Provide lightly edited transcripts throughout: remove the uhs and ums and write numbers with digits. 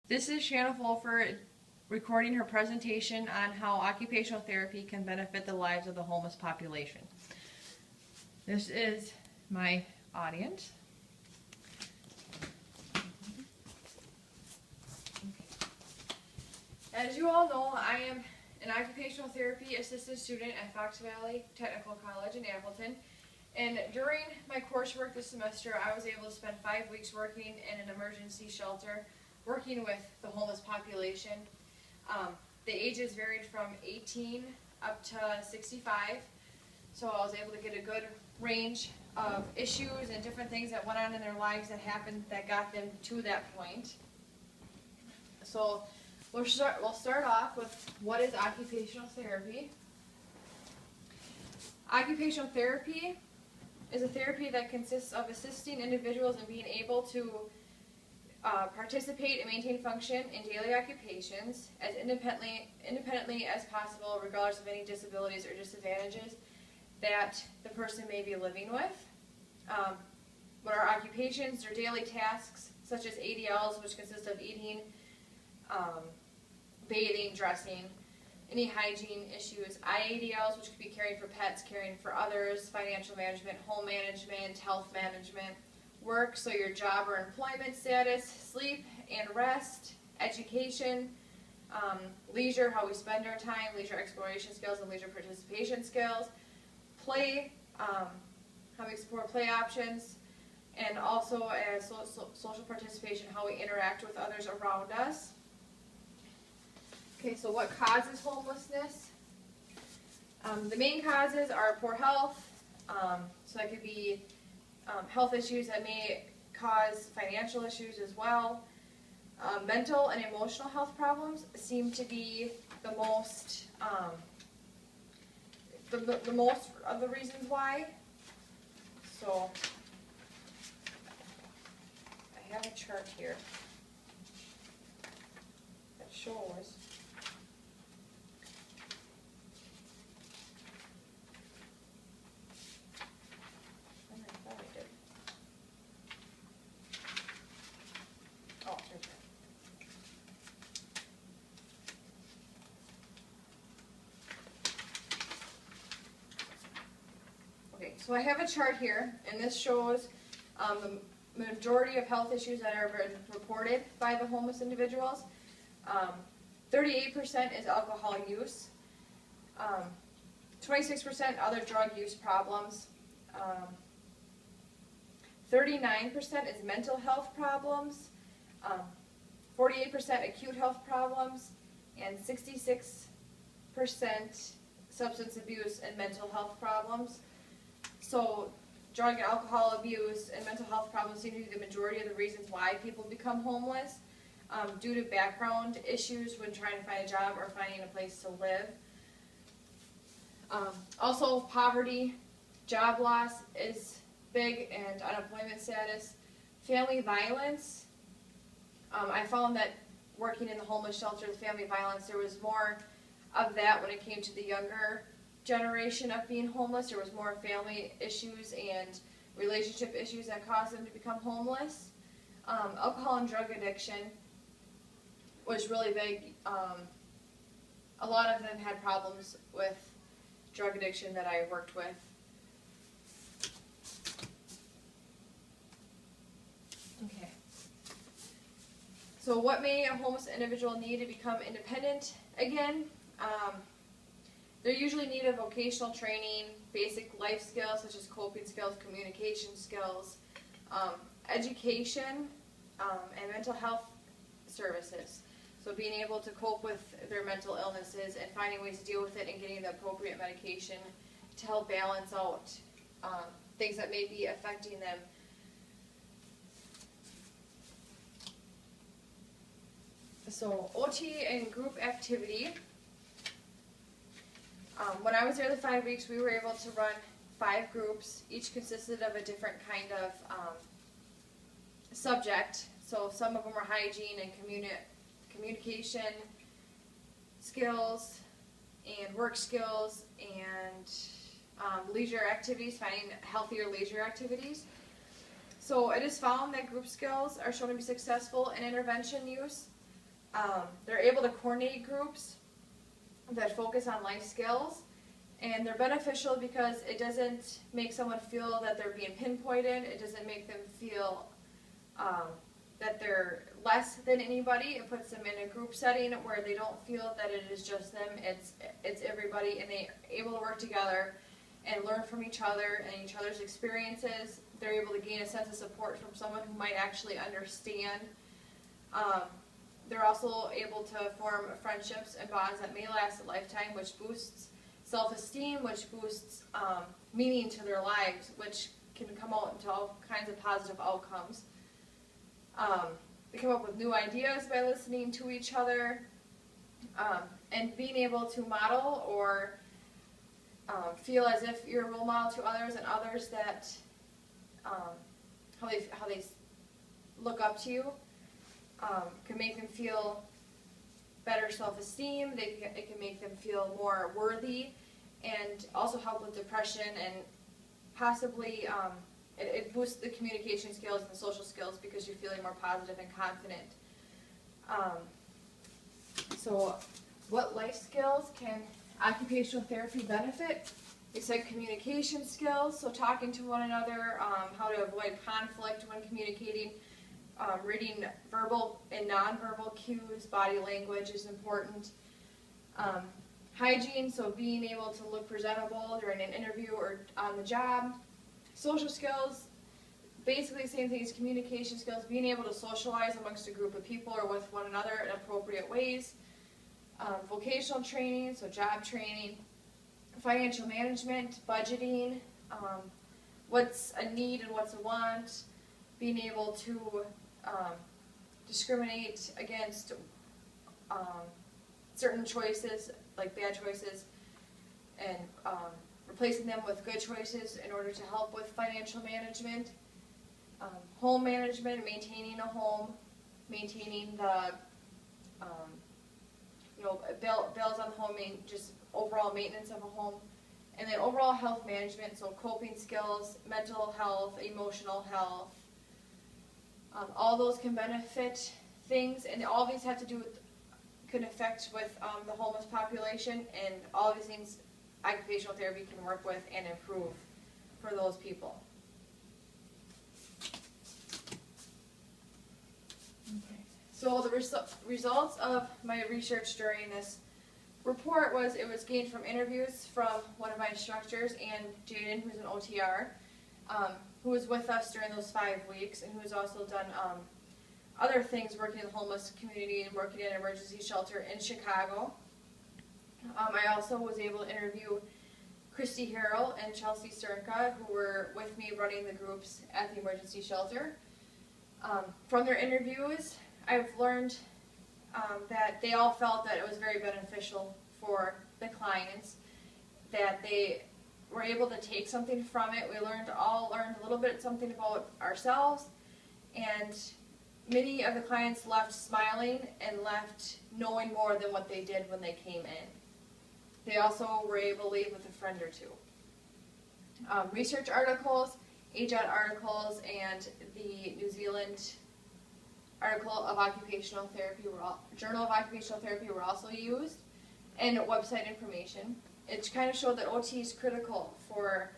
This is Shanna Fulford recording her presentation on how occupational therapy can benefit the lives of the homeless population. This is my audience. As you all know, I am an occupational therapy assistant student at Fox Valley Technical College in Appleton. And during my coursework this semester, I was able to spend 5 weeks working in an emergency shelter, working with the homeless population. The ages varied from 18 up to 65, so I was able to get a good range of issues and different things that went on in their lives that happened that got them to that point. So we'll start off with what is occupational therapy. Occupational therapy is a therapy that consists of assisting individuals in being able to participate and maintain function in daily occupations as independently as possible, regardless of any disabilities or disadvantages that the person may be living with. What are occupations? They're daily tasks such as ADLs, which consist of eating, bathing, dressing, any hygiene issues, IADLs, which could be caring for pets, caring for others, financial management, home management, health management, work, so your job or employment status, sleep and rest, education, leisure, how we spend our time, leisure exploration skills and leisure participation skills, play, how we explore play options, and also as social participation, how we interact with others around us. Okay, so what causes homelessness? The main causes are poor health, so that could be health issues that may cause financial issues as well. Mental and emotional health problems seem to be the most the most of the reasons why. So I have a chart here that shows So I have a chart here, and this shows the majority of health issues that are reported by the homeless individuals. 38% is alcohol use, 26% other drug use problems, 39% is mental health problems, 48% acute health problems, and 66% substance abuse and mental health problems. So drug and alcohol abuse and mental health problems seem to be the majority of the reasons why people become homeless, due to background issues when trying to find a job or finding a place to live. Also poverty, job loss is big, and unemployment status. Family violence, I found that working in the homeless shelter, the family violence, there was more of that when it came to the younger generation of being homeless. There was more family issues and relationship issues that caused them to become homeless. Alcohol and drug addiction was really big. A lot of them had problems with drug addiction that I worked with. Okay. So what may a homeless individual need to become independent again? They usually need a vocational training, basic life skills such as coping skills, communication skills, education, and mental health services. So being able to cope with their mental illnesses and finding ways to deal with it and getting the appropriate medication to help balance out things that may be affecting them. So OT and group activity. When I was there the 5 weeks, we were able to run 5 groups. Each consisted of a different kind of subject. So some of them were hygiene and communication skills and work skills and leisure activities, finding healthier leisure activities. So it is found that group skills are shown to be successful in intervention use. They're able to coordinate groups that focus on life skills, and they're beneficial because it doesn't make someone feel that they're being pinpointed. It doesn't make them feel that they're less than anybody. It puts them in a group setting where they don't feel that it is just them. It's everybody, and they're able to work together and learn from each other and each other's experiences. They're able to gain a sense of support from someone who might actually understand. They're also able to form friendships and bonds that may last a lifetime, which boosts self-esteem, which boosts meaning to their lives, which can come out into all kinds of positive outcomes. They come up with new ideas by listening to each other, and being able to model or feel as if you're a role model to others, and others that how they look up to you, can make them feel better self-esteem. It can make them feel more worthy, and also help with depression, and possibly it boosts the communication skills and the social skills because you're feeling more positive and confident. So what life skills can occupational therapy benefit? They said communication skills, so talking to one another, how to avoid conflict when communicating, reading verbal and nonverbal cues, body language is important. Hygiene, so being able to look presentable during an interview or on the job. Social skills, basically the same thing as communication skills, being able to socialize amongst a group of people or with one another in appropriate ways. Vocational training, so job training. Financial management, budgeting, what's a need and what's a want. Being able to discriminate against certain choices, like bad choices, and replacing them with good choices in order to help with financial management. Home management, maintaining a home, maintaining the bills on the home, just overall maintenance of a home. And then overall health management, so coping skills, mental health, emotional health. All those can benefit things, and all of these have to do with, can affect with the homeless population, and all of these things occupational therapy can work with and improve for those people. Okay. So the results of my research during this report was, it was gained from interviews from one of my instructors, and Jaden, who's an OTR, who was with us during those 5 weeks, and who's also done other things working in the homeless community and working in an emergency shelter in Chicago. I also was able to interview Christy Harrell and Chelsea Sternka, who were with me running the groups at the emergency shelter. From their interviews, I've learned that they all felt that it was very beneficial for the clients, that they were able to take something from it. We all learned a little bit something about ourselves, and many of the clients left smiling and left knowing more than what they did when they came in. They also were able to leave with a friend or two. Research articles, AJOT articles, and the New Zealand article of occupational therapy Journal of Occupational Therapy were also used, and website information. It kind of showed that OT is critical for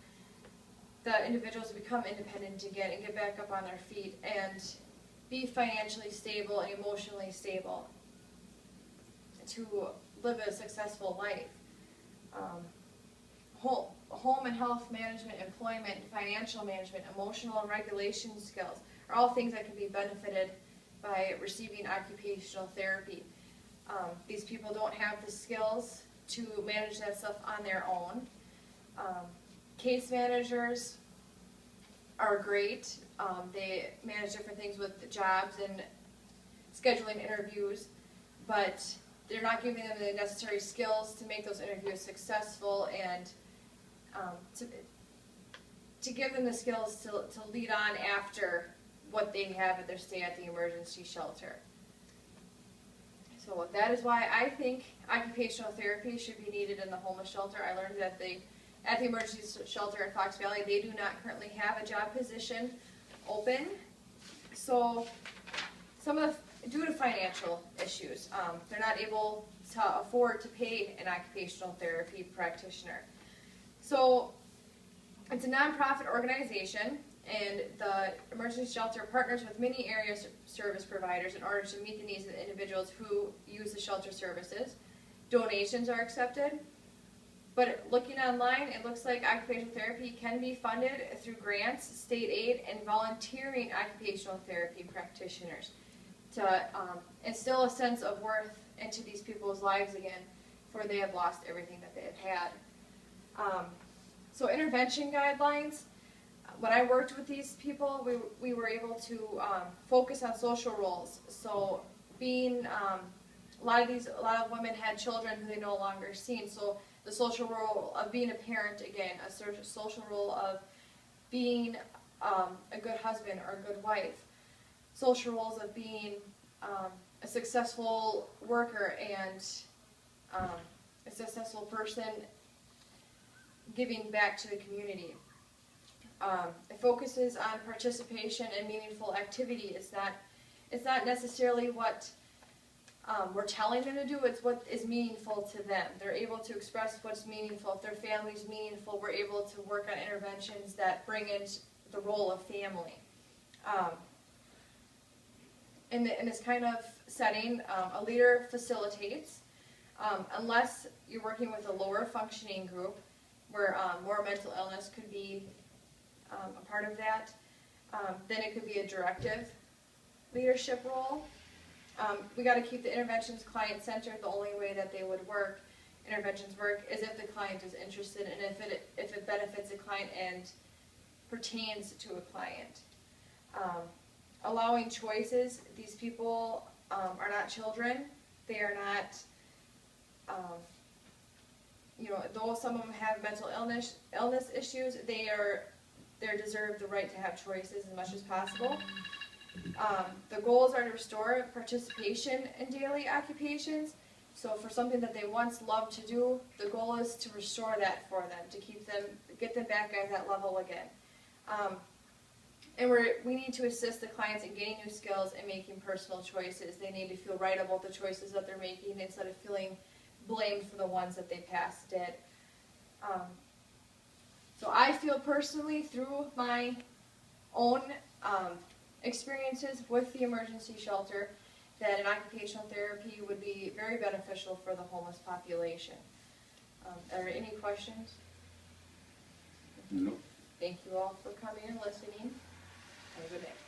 the individuals to become independent again and get back up on their feet and be financially stable and emotionally stable to live a successful life. Home and health management, employment, financial management, emotional and regulation skills are all things that can be benefited by receiving occupational therapy. These people don't have the skills to manage that stuff on their own. Case managers are great. They manage different things with the jobs and scheduling interviews, but they're not giving them the necessary skills to make those interviews successful, and to give them the skills to lead on after what they have at their stay at the emergency shelter. So that is why I think occupational therapy should be needed in the homeless shelter. I learned that at the emergency shelter in Fox Valley, they do not currently have a job position open. So some of the due to financial issues. They're not able to afford to pay an occupational therapy practitioner. So it's a nonprofit organization, and the emergency shelter partners with many area service providers in order to meet the needs of the individuals who use the shelter services. Donations are accepted, but looking online, it looks like occupational therapy can be funded through grants, state aid, and volunteering occupational therapy practitioners to instill a sense of worth into these people's lives again, for they have lost everything that they have had. So intervention guidelines. When I worked with these people, we were able to focus on social roles. So being, a lot of women had children who they no longer seen. So the social role of being a parent again, a social role of being a good husband or a good wife. Social roles of being a successful worker and a successful person giving back to the community. It focuses on participation and meaningful activity. It's not necessarily what we're telling them to do, it's what is meaningful to them. They're able to express what's meaningful. If their family's meaningful, we're able to work on interventions that bring in the role of family. In this kind of setting, a leader facilitates, unless you're working with a lower functioning group where more mental illness could be a part of that. Then it could be a directive leadership role. We got to keep the interventions client-centered. The only way that they would work, interventions work, is if the client is interested and if it benefits the client and pertains to a client. Allowing choices. These people are not children. They are not, though some of them have mental illness issues, they deserve the right to have choices as much as possible. The goals are to restore participation in daily occupations. So for something that they once loved to do, the goal is to restore that for them, to get them back at that level again. And we need to assist the clients in gaining new skills and making personal choices. They need to feel right about the choices that they're making instead of feeling blamed for the ones that they past did. So I feel personally, through my own experiences with the emergency shelter, that an occupational therapy would be very beneficial for the homeless population. Are there any questions? No. Thank you all for coming and listening. Have a good day.